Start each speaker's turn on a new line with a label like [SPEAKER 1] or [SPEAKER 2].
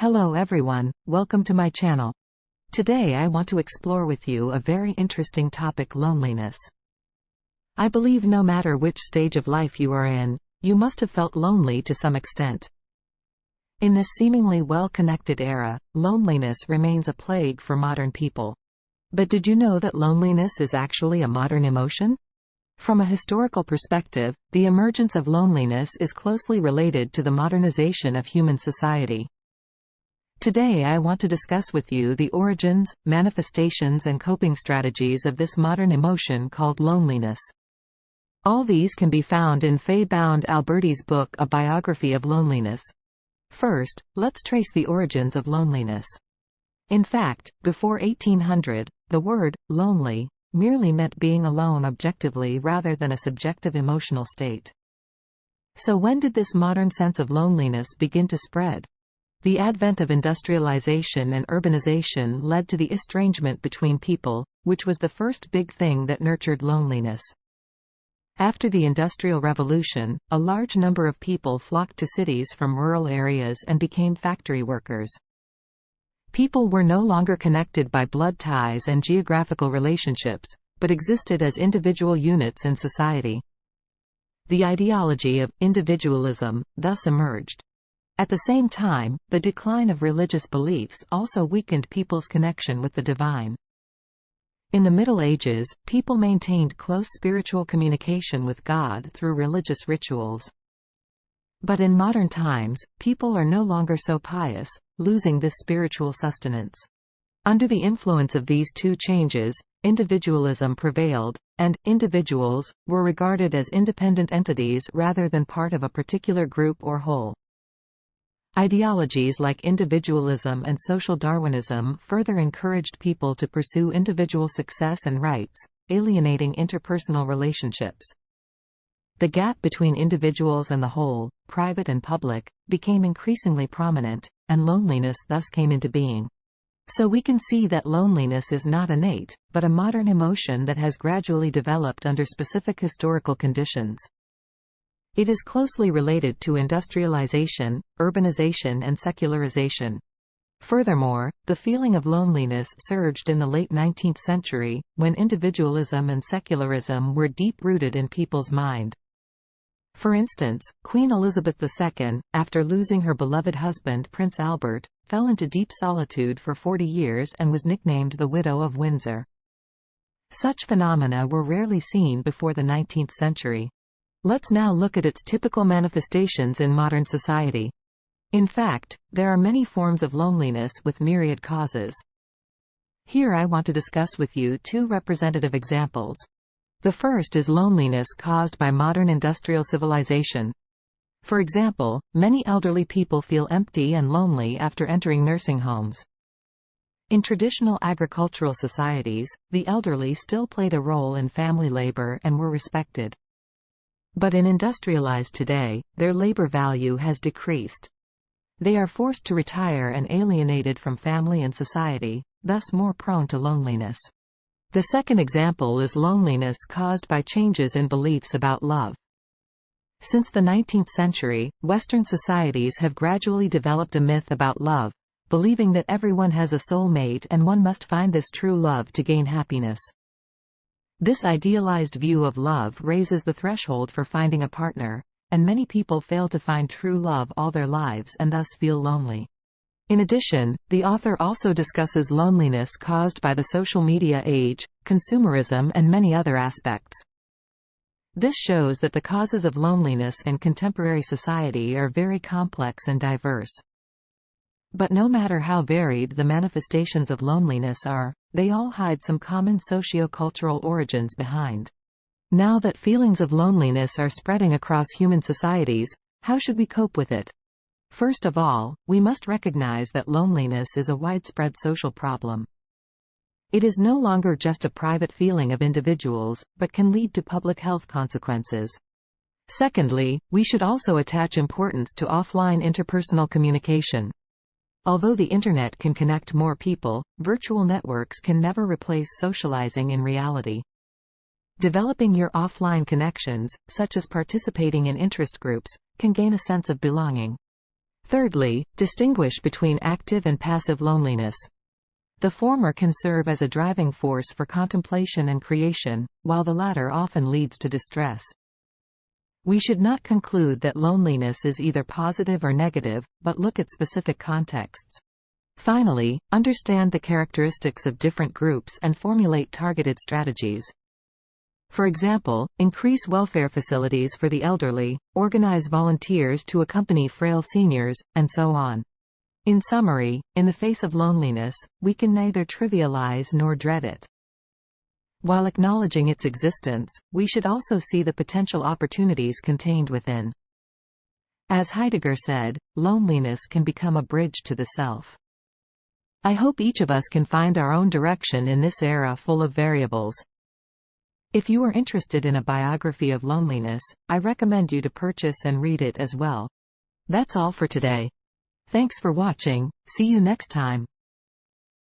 [SPEAKER 1] Hello everyone, welcome to my channel. Today I want to explore with you a very interesting topic: loneliness. I believe no matter which stage of life you are in, you must have felt lonely to some extent. In this seemingly well-connected era, loneliness remains a plague for modern people. But did you know that loneliness is actually a modern emotion? From a historical perspective, the emergence of loneliness is closely related to the modernization of human society. Today I want to discuss with you the origins, manifestations and coping strategies of this modern emotion called loneliness. All these can be found in Faye Bound Alberti's book A Biography of Loneliness. First, let's trace the origins of loneliness. In fact, before 1800, the word lonely merely meant being alone objectively rather than a subjective emotional state. So when did this modern sense of loneliness begin to spread? The advent of industrialization and urbanization led to the estrangement between people, which was the first big thing that nurtured loneliness. After the Industrial Revolution, a large number of people flocked to cities from rural areas and became factory workers. People were no longer connected by blood ties and geographical relationships, but existed as individual units in society. The ideology of individualism thus emerged. At the same time, the decline of religious beliefs also weakened people's connection with the divine. In the Middle Ages, people maintained close spiritual communication with God through religious rituals. But in modern times, people are no longer so pious, losing this spiritual sustenance. Under the influence of these two changes, individualism prevailed, and individuals were regarded as independent entities rather than part of a particular group or whole. Ideologies like individualism and social Darwinism further encouraged people to pursue individual success and rights, alienating interpersonal relationships. The gap between individuals and the whole, private and public, became increasingly prominent, and loneliness thus came into being. So we can see that loneliness is not innate, but a modern emotion that has gradually developed under specific historical conditions. It is closely related to industrialization, urbanization and secularization. Furthermore, the feeling of loneliness surged in the late 19th century, when individualism and secularism were deep-rooted in people's mind. For instance, Queen Elizabeth II, after losing her beloved husband Prince Albert, fell into deep solitude for 40 years and was nicknamed the Widow of Windsor. Such phenomena were rarely seen before the 19th century. Let's now look at its typical manifestations in modern society. In fact, there are many forms of loneliness with myriad causes. Here I want to discuss with you two representative examples. The first is loneliness caused by modern industrial civilization. For example, many elderly people feel empty and lonely after entering nursing homes. In traditional agricultural societies, the elderly still played a role in family labor and were respected. But in industrialized today, their labor value has decreased. They are forced to retire and alienated from family and society, thus more prone to loneliness. The second example is loneliness caused by changes in beliefs about love. Since the 19th century, Western societies have gradually developed a myth about love, believing that everyone has a soulmate and one must find this true love to gain happiness. This idealized view of love raises the threshold for finding a partner, and many people fail to find true love all their lives and thus feel lonely. In addition, the author also discusses loneliness caused by the social media age, consumerism and many other aspects. This shows that the causes of loneliness in contemporary society are very complex and diverse. But no matter how varied the manifestations of loneliness are, they all hide some common socio-cultural origins behind. Now that feelings of loneliness are spreading across human societies, how should we cope with it? First of all, we must recognize that loneliness is a widespread social problem. It is no longer just a private feeling of individuals, but can lead to public health consequences. Secondly, we should also attach importance to offline interpersonal communication. Although the Internet can connect more people, virtual networks can never replace socializing in reality. Developing your offline connections, such as participating in interest groups, can gain a sense of belonging. Thirdly, distinguish between active and passive loneliness. The former can serve as a driving force for contemplation and creation, while the latter often leads to distress. We should not conclude that loneliness is either positive or negative, but look at specific contexts. Finally, understand the characteristics of different groups and formulate targeted strategies. For example, increase welfare facilities for the elderly, organize volunteers to accompany frail seniors, and so on. In summary, in the face of loneliness, we can neither trivialize nor dread it. While acknowledging its existence, we should also see the potential opportunities contained within. As Heidegger said, loneliness can become a bridge to the self. I hope each of us can find our own direction in this era full of variables. If you are interested in a biography of loneliness, I recommend you to purchase and read it as well. That's all for today. Thanks for watching, see you next time.